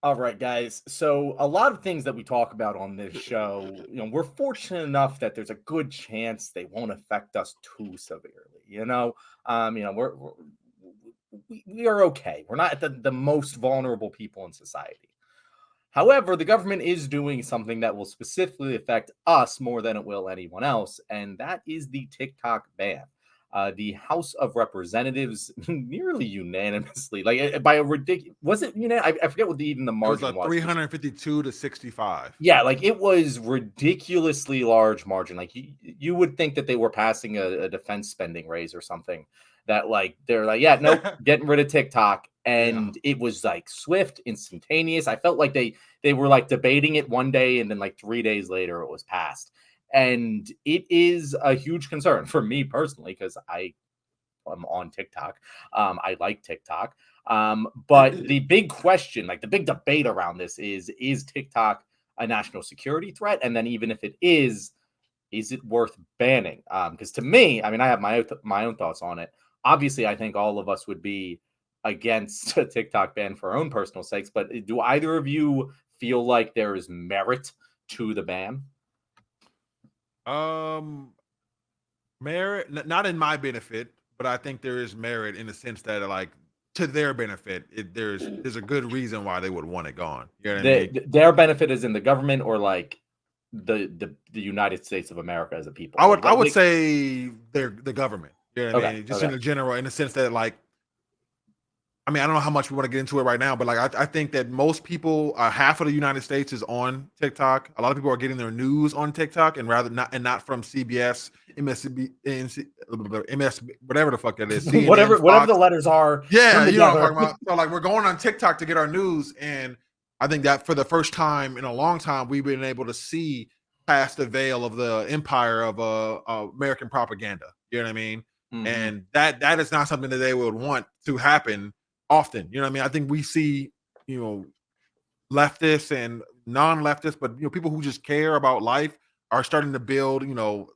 All right, guys. So a lot of things that we talk about on this show, we're fortunate enough that there's a good chance they won't affect us too severely. We are okay. We're not the most vulnerable people in society. However, the government is doing something that will specifically affect us more than it will anyone else, and that is the TikTok ban. The House of Representatives nearly unanimously, by a ridiculous, was it I forget what even the It was margin a was. 352 to 65. Yeah, like it was ridiculously large margin. Like you would think that they were passing a defense spending raise or something. That like they're like, yeah, nope, getting rid of TikTok, and it was like swift, instantaneous. I felt like they were like debating it one day, and then like 3 days later it was passed. And it is a huge concern for me personally because I'm on TikTok. I like TikTok. But the big question, like the big debate around this is TikTok a national security threat? And then even if it is it worth banning? Because to me, I mean, I have my own thoughts on it. Obviously, I think all of us would be against a TikTok ban for our own personal sakes. But do either of you feel like there is merit to the ban? Merit, not in my benefit, but I think there is merit in the sense that, like, to their benefit, there's a good reason why they would want it gone. You know what I mean? Their benefit is in the government or like the United States of America as a people. I would say they're the government. You know what I mean? Just in the general, in the sense that, like, I mean, I don't know how much we want to get into it right now, but like I think that most people, half of the United States is on TikTok. A lot of people are getting their news on TikTok, and not from CBS, MSNBC, MS, whatever the fuck that is, CNN, whatever the letters are. Yeah, you know what I'm talking about. So like we're going on TikTok to get our news, and I think that for the first time in a long time, we've been able to see past the veil of the empire of American propaganda. You know what I mean? Mm-hmm. And that is not something that they would want to happen often. You know what I mean? I think we see, leftists and non-leftists, but people who just care about life are starting to build, the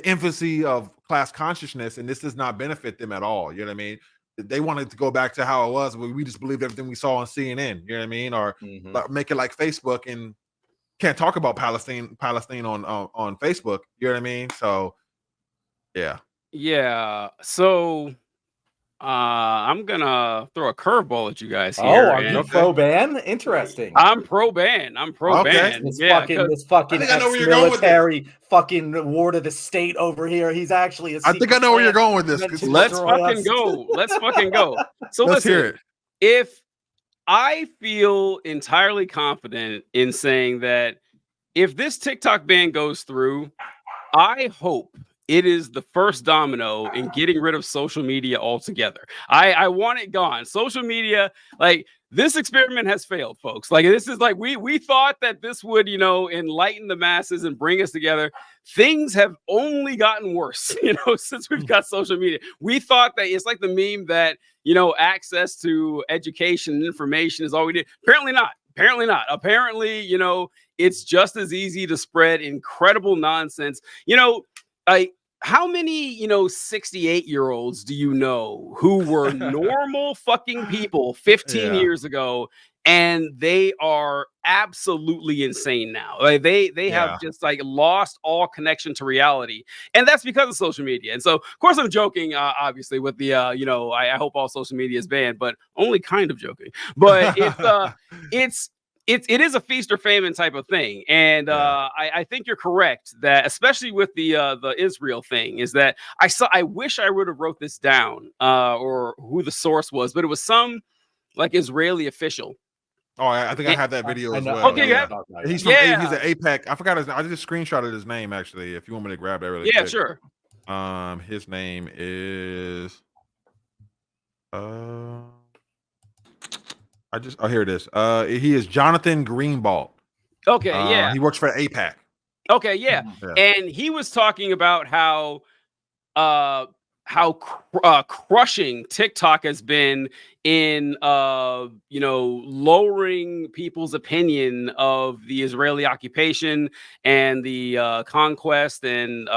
infancy of class consciousness, and this does not benefit them at all. You know what I mean? They wanted to go back to how it was, where we just believed everything we saw on CNN. You know what I mean? Or make it like Facebook and can't talk about Palestine on Facebook. You know what I mean? So, yeah. Yeah. So I'm gonna throw a curveball at you guys here. Oh, are you pro ban? Interesting. I'm pro ban. This fucking ex-military fucking ward of the state over here. He's actually I think I know where you're going with this. Let's fucking go. Let's fucking go. So let's hear it. If I feel entirely confident in saying that if this TikTok ban goes through, I hope it is the first domino in getting rid of social media altogether. I want it gone. Social media, like, this experiment has failed, folks. Like, this is like, we thought that this would, enlighten the masses and bring us together. Things have only gotten worse, since we've got social media. We thought that it's like the meme that, access to education and information is all we did. Apparently not. Apparently, it's just as easy to spread incredible nonsense. Like, how many, 68-year-olds do you know who were normal fucking people 15 years ago, and they are absolutely insane now? Like, they have just like lost all connection to reality, and that's because of social media. And so, of course, I'm joking, obviously, with the I hope all social media is banned, but only kind of joking. But it is a feast or famine type of thing. And I think you're correct that, especially with the Israel thing, is that I wish I would have wrote this down or who the source was, but it was some like Israeli official. Oh, I think I have that video as well. Okay, he's from he's an APEC. I forgot his name. I just screenshotted his name, actually, if you want me to grab that really quick. Sure. His name is here it is. He is Jonathan Greenblatt. Okay, he works for APAC. Okay, yeah. And he was talking about how crushing TikTok has been in lowering people's opinion of the Israeli occupation and the conquest and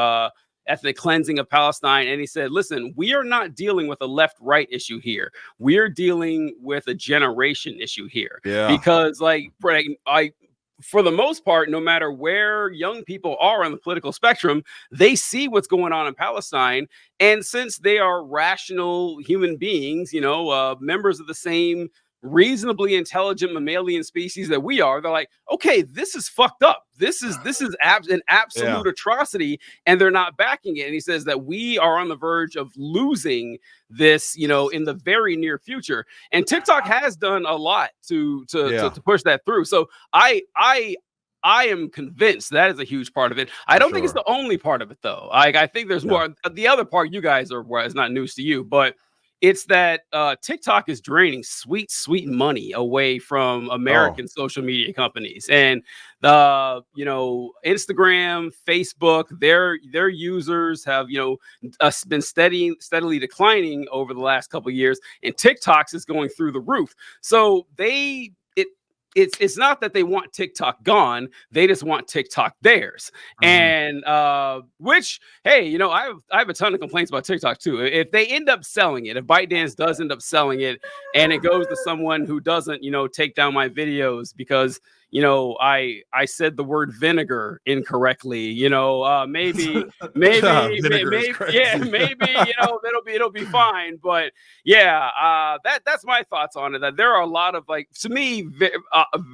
ethnic cleansing of Palestine. And he said, listen, we are not dealing with a left-right issue here. We're dealing with a generation issue here. Yeah. Because for the most part, no matter where young people are on the political spectrum, they see what's going on in Palestine. And since they are rational human beings, members of the same reasonably intelligent mammalian species that we are, they're like, okay, this is fucked up. This is an absolute atrocity, and they're not backing it. And he says that we are on the verge of losing this, in the very near future. And TikTok has done a lot to push that through. So I am convinced that is a huge part of it. I don't think it's the only part of it, though. I think there's more. The other part you guys are, well, it's not news to you, but it's that TikTok is draining sweet money away from American social media companies. And Instagram, Facebook, their users have been steadily declining over the last couple of years, and TikTok's is going through the roof. So it's not that they want TikTok gone. They just want TikTok theirs. And which, hey, I have a ton of complaints about TikTok too. If they end up selling it, if ByteDance does end up selling it, and it goes to someone who doesn't, take down my videos because I said the word vinegar incorrectly, maybe it'll be fine. But that's my thoughts on it. That there are a lot of, to me,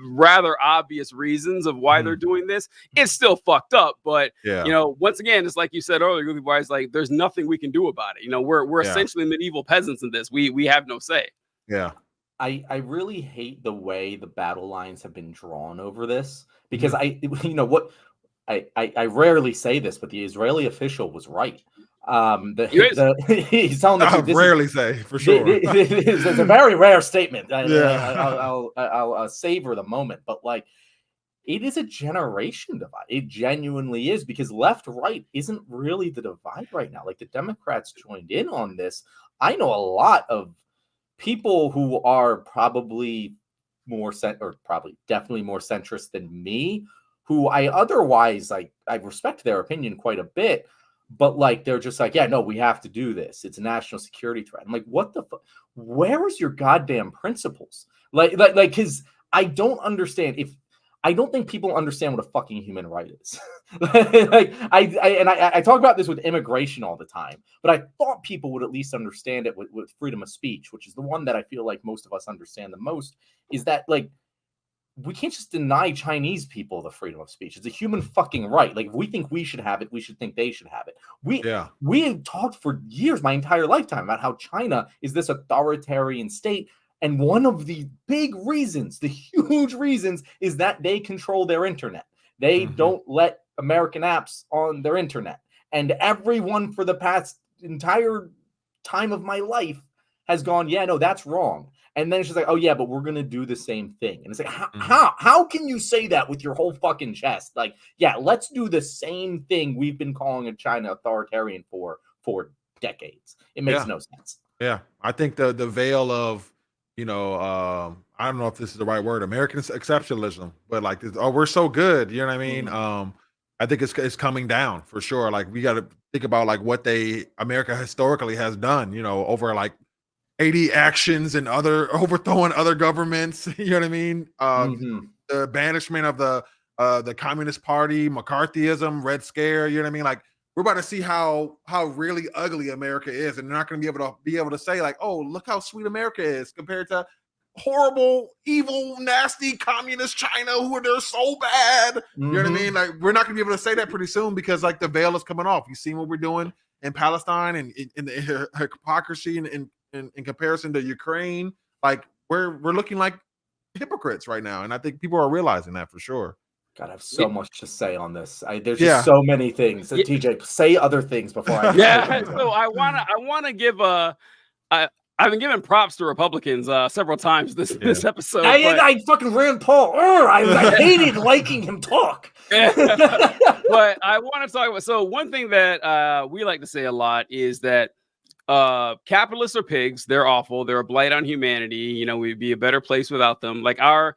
rather obvious reasons of why they're doing this. It's still fucked up, but once again, it's like you said earlier, why it's like there's nothing we can do about it. We're essentially medieval peasants in this. We have no say. Yeah. I really hate the way the battle lines have been drawn over this, because I rarely say this, but the Israeli official was right. He's telling I rarely say, for sure. It's a very rare statement. I'll savor the moment, but it is a generation divide. It genuinely is, because left-right isn't really the divide right now. The Democrats joined in on this. I know a lot of people who are probably definitely more centrist than me, who I otherwise I respect their opinion quite a bit, but they're just yeah, no, we have to do this. It's a national security threat. I'm like, what the fuck? Where is your goddamn principles? Because I don't understand. I don't think people understand what a fucking human right is. I talk about this with immigration all the time, but I thought people would at least understand it with freedom of speech, which is the one that I feel like most of us understand the most, is that we can't just deny Chinese people the freedom of speech. It's a human fucking right. If we think we should have it, we should think they should have it. We have talked for years, my entire lifetime, about how China is this authoritarian state. And one of the big reasons, the huge reasons, is that they control their internet. They don't let American apps on their internet. And everyone for the past entire time of my life has gone, yeah, no, that's wrong. And then it's just like, oh yeah, but we're going to do the same thing. And it's like, how can you say that with your whole fucking chest? Yeah, let's do the same thing we've been calling a China authoritarian for decades. It makes no sense. Yeah, I think the veil of, I don't know if this is the right word, American exceptionalism, but we're so good, you know what I mean? I think it's coming down for sure. We got to think about what America historically has done, over 80 actions and overthrowing other governments, you know what I mean? The banishment of the Communist Party, McCarthyism, Red Scare, you know what I mean? We're about to see how really ugly America is, and they're not going to be able to say oh, look how sweet America is compared to horrible, evil, nasty communist China, they're so bad. You know what I mean? We're not going to be able to say that pretty soon, because the veil is coming off. You see what we're doing in Palestine, and in the hypocrisy in comparison to Ukraine. We're looking like hypocrites right now, and I think people are realizing that for sure. God, I have so much to say on this. There's just so many things. TJ, say other things before I. So I wanna give I've been giving props to Republicans several times this episode. I fucking Rand Paul. I hated liking him talk. But I want to talk about. So one thing that we like to say a lot is that capitalists are pigs. They're awful. They're a blight on humanity. We'd be a better place without them. Our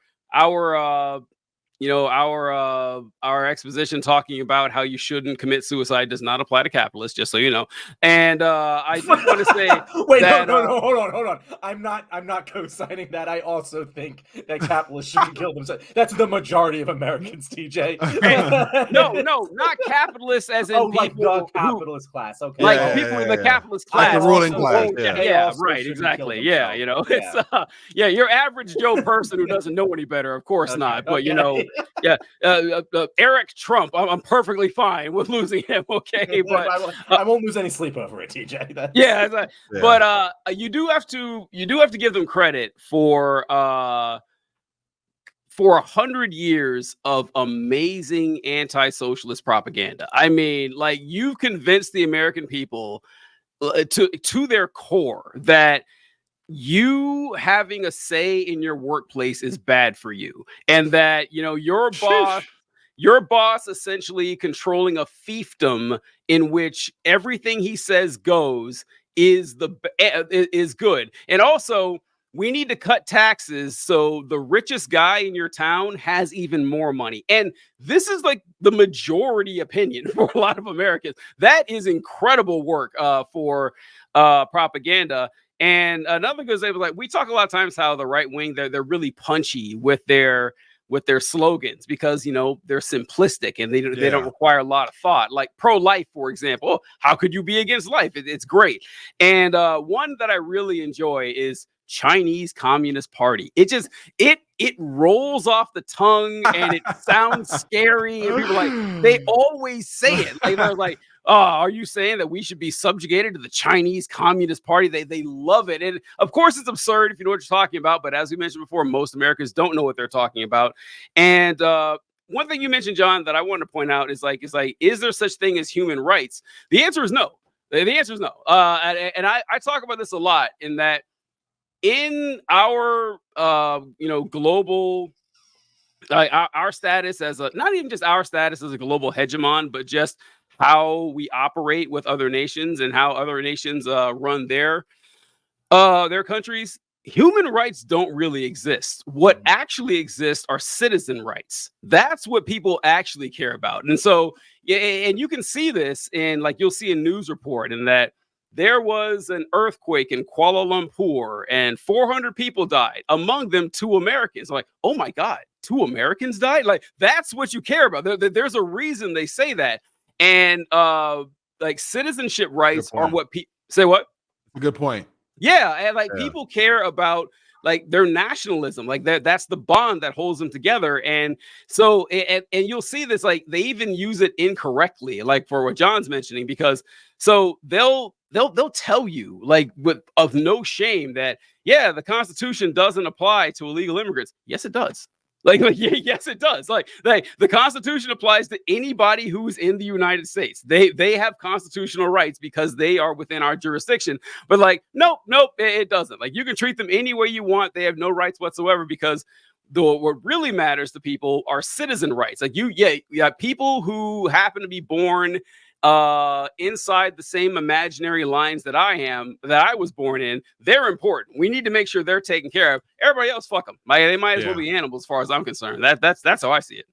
our exposition talking about how you shouldn't commit suicide does not apply to capitalists, just so you know. And I do want to say, wait, that, no, hold on. I'm not co-signing that. I also think that capitalists shouldn't kill themselves. That's the majority of Americans, TJ. no, not capitalists, as in like people the capitalist class. Okay, like people in the capitalist class, like the ruling class. Yeah, right, exactly. Yeah, it's your average Joe person who doesn't know any better, of course not. But Eric Trump, I'm perfectly fine with losing him. Okay, but I won't lose any sleep over it, TJ. But you do have to give them credit for 100 years of amazing anti-socialist propaganda. I mean, like, you've convinced the American people to their core that you having a say in your workplace is bad for you, and that your boss essentially controlling a fiefdom in which everything he says goes is good. And also, we need to cut taxes so the richest guy in your town has even more money. And this is like the majority opinion for a lot of Americans. That is incredible work for propaganda. And another good example, like, we talk a lot of times how the right wing, they're really punchy with their slogans because they're simplistic and they don't require a lot of thought. Like pro-life, for example. Oh, how could you be against life? It's great. And one that I really enjoy is Chinese Communist Party. It rolls off the tongue and it sounds scary, and people they always say it. Like, they're like, oh, are you saying that we should be subjugated to the Chinese Communist Party? They love it. And of course it's absurd if you know what you're talking about, but as we mentioned before, most Americans don't know what they're talking about. And one thing you mentioned, John, that I want to point out is is there such thing as human rights? The answer is no. The answer is no. And I talk about this a lot, in that in our global our status as not even just our status as a global hegemon, but just how we operate with other nations and how other nations run their countries. Human rights don't really exist. What actually exists are citizen rights. That's what people actually care about. And so, and you can see this in, like, you'll see a news report in that there was an earthquake in Kuala Lumpur and 400 people died, among them 2 Americans. Like, oh my God, 2 Americans died? Like, that's what you care about. There's a reason they say that. And like, citizenship rights are what people say. What? Good point. Yeah. And people care about like their nationalism, like that's the bond that holds them together. And so, and you'll see this, like, they even use it incorrectly, like for what John's mentioning, because so they'll tell you, like, of no shame, that the Constitution doesn't apply to illegal immigrants. Yes, it does. Yes, it does. Like the Constitution applies to anybody who's in the United States. They have constitutional rights because they are within our jurisdiction. But nope, it doesn't. Like, you can treat them any way you want. They have no rights whatsoever, because what really matters to people are citizen rights. Like, you have people who happen to be born inside the same imaginary lines that I was born in. They're important. We need to make sure they're taken care of. Everybody else, fuck them. They might as well be animals, as far as I'm concerned. That's how I see it.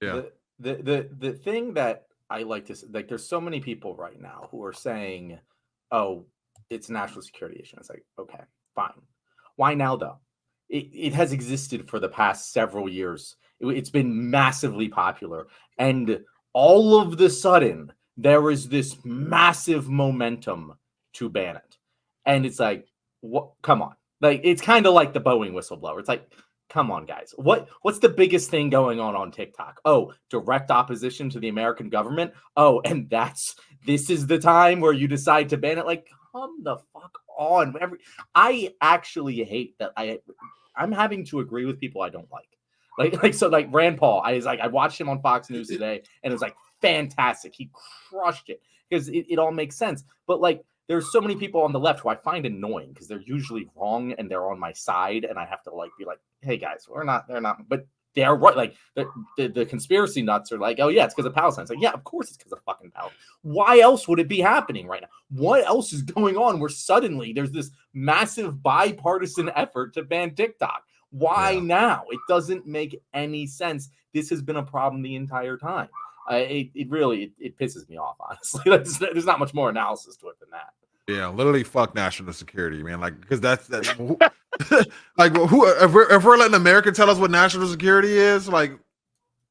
Yeah. The thing that I like to, like, there's so many people right now who are saying, oh, it's a national security issue. It's like, okay, fine. Why now though? It has existed for the past several years. It's been massively popular, and all of the sudden, there is this massive momentum to ban it. And it's like, what? Come on. Like, it's kind of like the Boeing whistleblower. It's like, come on, guys. What's the biggest thing going on TikTok? Oh, direct opposition to the American government. Oh, and this is the time where you decide to ban it. Like, come the fuck on. I actually hate that I'm having to agree with people I don't like. So Rand Paul, I watched him on Fox News today, and it was like, fantastic. He crushed it, because it all makes sense. But there's so many people on the left who I find annoying, because they're usually wrong and they're on my side, and I have to be like, hey guys, they're not, but they're right. Like the conspiracy nuts are like, oh yeah, it's because of Palestine. It's like, yeah, of course it's because of fucking Palestine. Why else would it be happening right now? What else is going on where suddenly there's this massive bipartisan effort to ban TikTok? Why Yeah. now? It doesn't make any sense. This has been a problem the entire time. It really pisses me off, honestly. There's not much more analysis to it than that. Yeah, literally fuck national security, man. Like, because that's like who if we're letting America tell us what national security is, like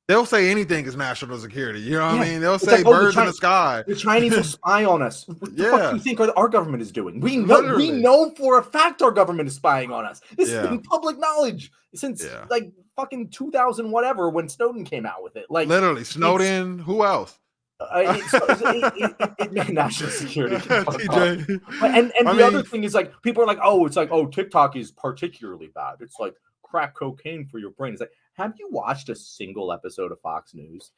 they'll say anything is national security. You know what I mean? They'll say like, oh, birds in the sky. The Chinese will spy on us. What the fuck do you think our government is doing? We Literally. know for a fact our government is spying on us. This has Yeah. been public knowledge since like fucking 2000 whatever when Snowden came out with it. Like literally Snowden. Who else? National security. TJ. And the other thing is like people are like, oh, TikTok is particularly bad. It's like crack cocaine for your brain. It's like, have you watched a single episode of Fox News?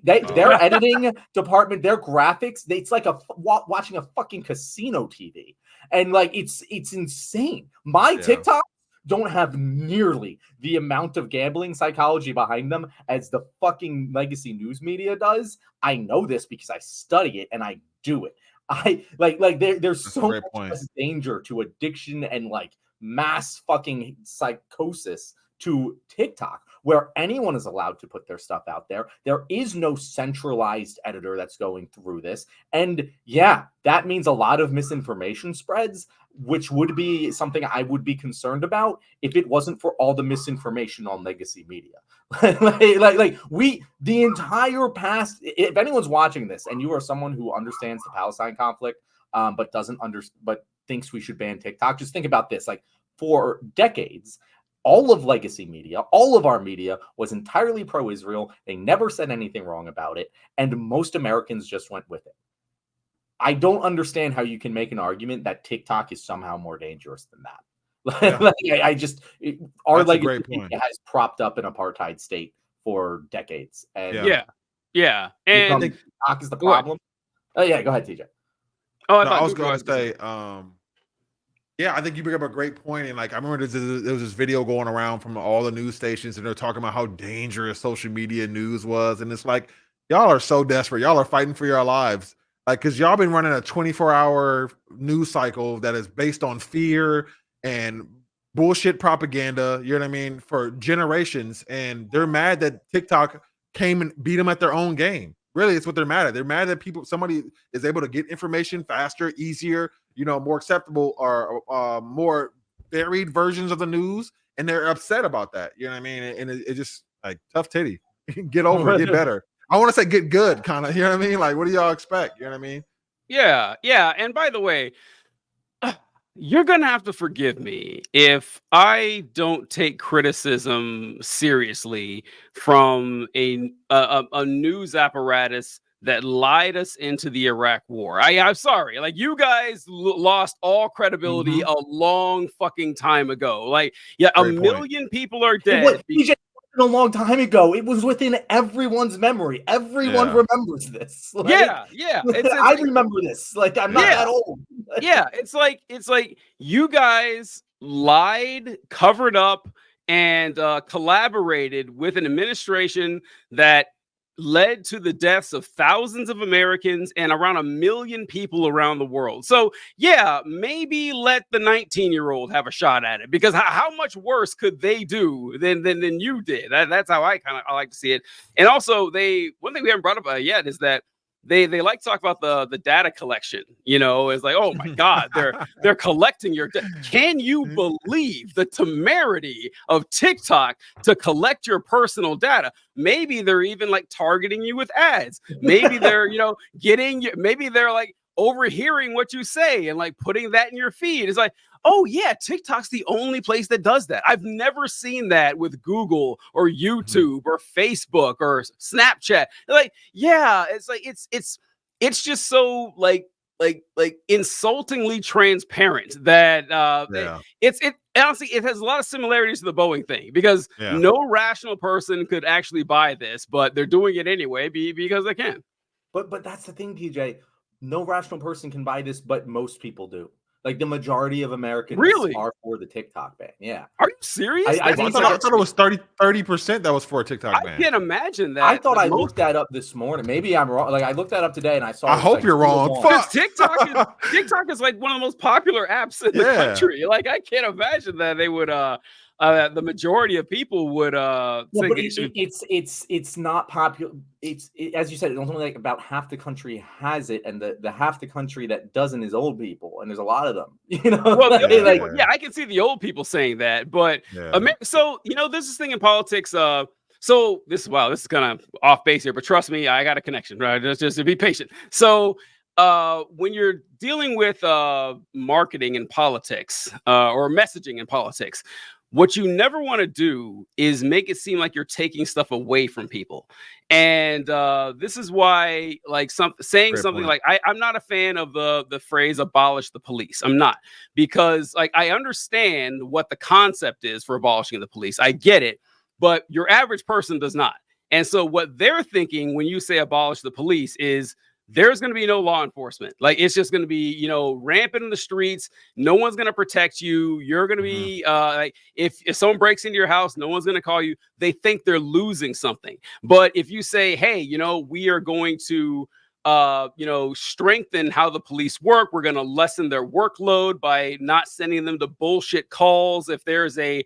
Their editing department, their graphics, it's like watching a fucking casino TV, and like it's insane. My TikTok don't have nearly the amount of gambling psychology behind them as the fucking legacy news media does. I know this because I study it and I do it. I there's so much less danger to addiction and like mass fucking psychosis to TikTok, where anyone is allowed to put their stuff out there. There is no centralized editor that's going through this. And yeah, that means a lot of misinformation spreads, which would be something I would be concerned about if it wasn't for all the misinformation on legacy media. The entire past, if anyone's watching this and you are someone who understands the Palestine conflict, but thinks we should ban TikTok, just think about this. Like, for decades, all of legacy media, all of our media was entirely pro-Israel. They never said anything wrong about it. And most Americans just went with it. I don't understand how you can make an argument that TikTok is somehow more dangerous than that. Yeah. Our legacy media has propped up an apartheid state for decades. And yeah. And TikTok is the problem. Oh yeah, go ahead, TJ. I was going to say, yeah, I think you bring up a great point. And like, I remember there was this video going around from all the news stations, and they're talking about how dangerous social media news was. And it's like, y'all are so desperate. Y'all are fighting for your lives. Like, because y'all been running a 24-hour news cycle that is based on fear and bullshit propaganda, you know what I mean, for generations. And they're mad that TikTok came and beat them at their own game. Really, it's what they're mad at. They're mad that somebody is able to get information faster, easier, more acceptable, or more varied versions of the news, and they're upset about that. You know what I mean? And it's just like tough titty. Get over it, get better. I want to say get good, kind of. You know what I mean? Like, what do y'all expect? You know what I mean? Yeah. And by the way, you're gonna have to forgive me if I don't take criticism seriously from a news apparatus that lied us into the Iraq war. I'm sorry. Like, you guys lost all credibility a long fucking time ago. Like, yeah, a million people are dead. A long time ago, it was within everyone's memory. Everyone remembers this. Like, I remember this. Like, I'm not that old. It's like you guys lied, covered up, and collaborated with an administration that led to the deaths of thousands of Americans and around 1 million people around the world. So yeah, maybe let the 19-year-old have a shot at it, because how much worse could they do than you did? That's how I like to see it. And also, one thing we haven't brought up yet is that they like to talk about the data collection. It's like, oh my God, they're collecting your data. Can you believe the temerity of TikTok to collect your personal data? Maybe they're even like targeting you with ads. Maybe they're maybe they're like overhearing what you say and like putting that in your feed. It's like, oh yeah, TikTok's the only place that does that. I've never seen that with Google or YouTube or Facebook or Snapchat. Like, yeah, it's like it's just so like insultingly transparent that it honestly, it has a lot of similarities to the Boeing thing, because no rational person could actually buy this, but they're doing it anyway because they can. But that's the thing, TJ. No rational person can buy this, but most people do. Like, the majority of Americans are for the TikTok ban. Yeah. Are you serious? I thought it was 30% that was for a TikTok ban. I can't imagine that. I thought I looked that up this morning. Maybe I'm wrong. Like, I looked that up today and I saw. I hope you're wrong. TikTok is like one of the most popular apps in the country. Like, I can't imagine that they would the majority of people would But think it's not popular. As you said, it's only like about half the country has it, and the half the country that doesn't is old people, and there's a lot of them. Well, the old like, people, yeah, I can see the old people saying that, but so there's this thing in politics. So this is kind of off base here, but trust me, I got a connection. Right, just be patient. So when you're dealing with marketing in politics or messaging in politics, what you never want to do is make it seem like you're taking stuff away from people. And this is why, like, saying Great something point. like I'm not a fan of the phrase "abolish the police." I'm not, because like I understand what the concept is for abolishing the police. I get it, but your average person does not. And so what they're thinking when you say abolish the police is there's going to be no law enforcement. Like, it's just going to be, rampant in the streets. No one's going to protect you. You're going to be like, if someone breaks into your house, no one's going to call you. They think they're losing something. But if you say, hey, we are going to strengthen how the police work. We're going to lessen their workload by not sending them the bullshit calls. If there's a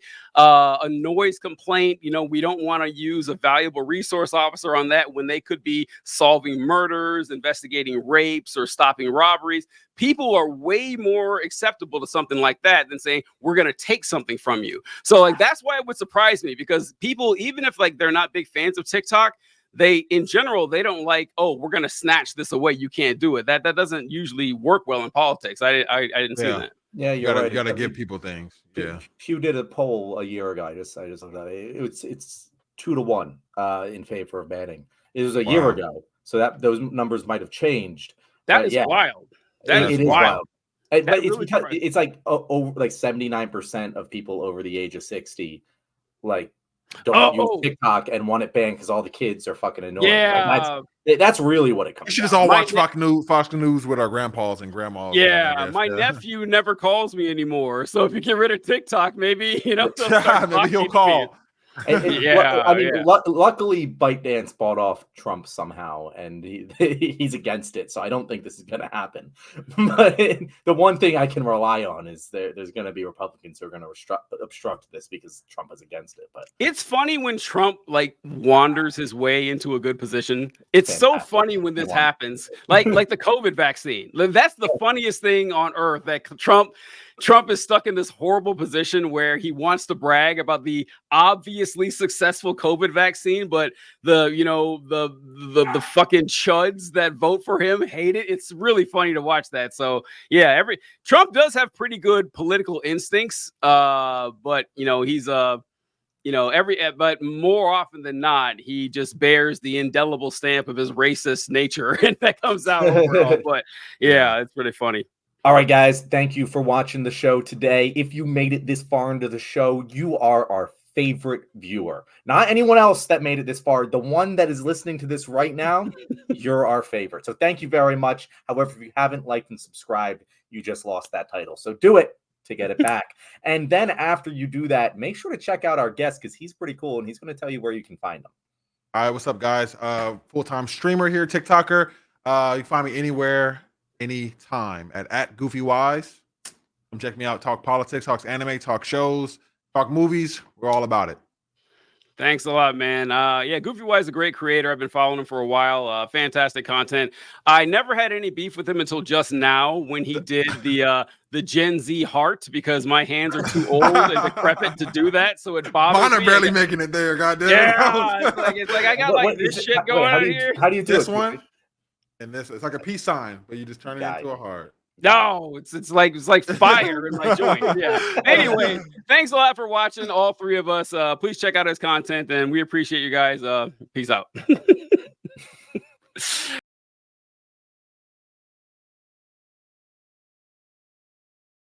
noise complaint, we don't want to use a valuable resource officer on that when they could be solving murders, investigating rapes, or stopping robberies. People are way more acceptable to something like that than saying we're going to take something from you. So like, that's why it would surprise me, because people, even if like they're not big fans of TikTok, in general, they don't like, oh, we're going to snatch this away. You can't do it. That doesn't usually work well in politics. I didn't see that. Yeah, You gotta give people things. Yeah. Pew did a poll a year ago. I just looked at it. It's 2-1 in favor of banning. It was a year ago, so that those numbers might have changed. That is wild. That is wild. But it's because it's like over like 79% of people over the age of 60 like don't use TikTok and want it banned because all the kids are fucking annoying. Yeah, like, that's really what it comes. We should just all watch Fox News with our grandpas and grandmas. Yeah, my nephew never calls me anymore. So if you get rid of TikTok, maybe maybe he'll call. Luckily, ByteDance bought off Trump somehow, and he's against it. So I don't think this is going to happen. But the one thing I can rely on is there's going to be Republicans who are going to obstruct this because Trump is against it. But it's funny when Trump like wanders his way into a good position. It's so funny when this happens, like the COVID vaccine. That's the funniest thing on earth, that Trump is stuck in this horrible position where he wants to brag about the obviously successful COVID vaccine, but the fucking chuds that vote for him hate it. It's really funny to watch that. So yeah, Trump does have pretty good political instincts, but he's but more often than not, he just bears the indelible stamp of his racist nature, and that comes out overall. But yeah, it's pretty funny. All right, guys, thank you for watching the show today. If you made it this far into the show, you are our favorite viewer. Not anyone else that made it this far. The one that is listening to this right now, you're our favorite. So thank you very much. However, if you haven't liked and subscribed, you just lost that title. So do it to get it back. And then after you do that, make sure to check out our guest, because he's pretty cool, and he's going to tell you where you can find him. All right, what's up, guys? Full-time streamer here, TikToker. You can find me anywhere, anytime at GoofyWise. Come check me out. Talk politics, talk anime, talk shows, talk movies. We're all about it. Thanks a lot, man. GoofyWise is a great creator. I've been following him for a while. Fantastic content. I never had any beef with him until just now when he did the Gen Z heart, because my hands are too old and decrepit to do that. So it bothers me. Mine are barely making it there, goddamn. Yeah, it's like I got this shit going on here. How do you do this one? And this, it's like a peace sign, but you just turn it into a heart. No, it's like fire in my joint. Yeah. Anyway, thanks a lot for watching, all three of us. Please check out his content, and we appreciate you guys. Peace out.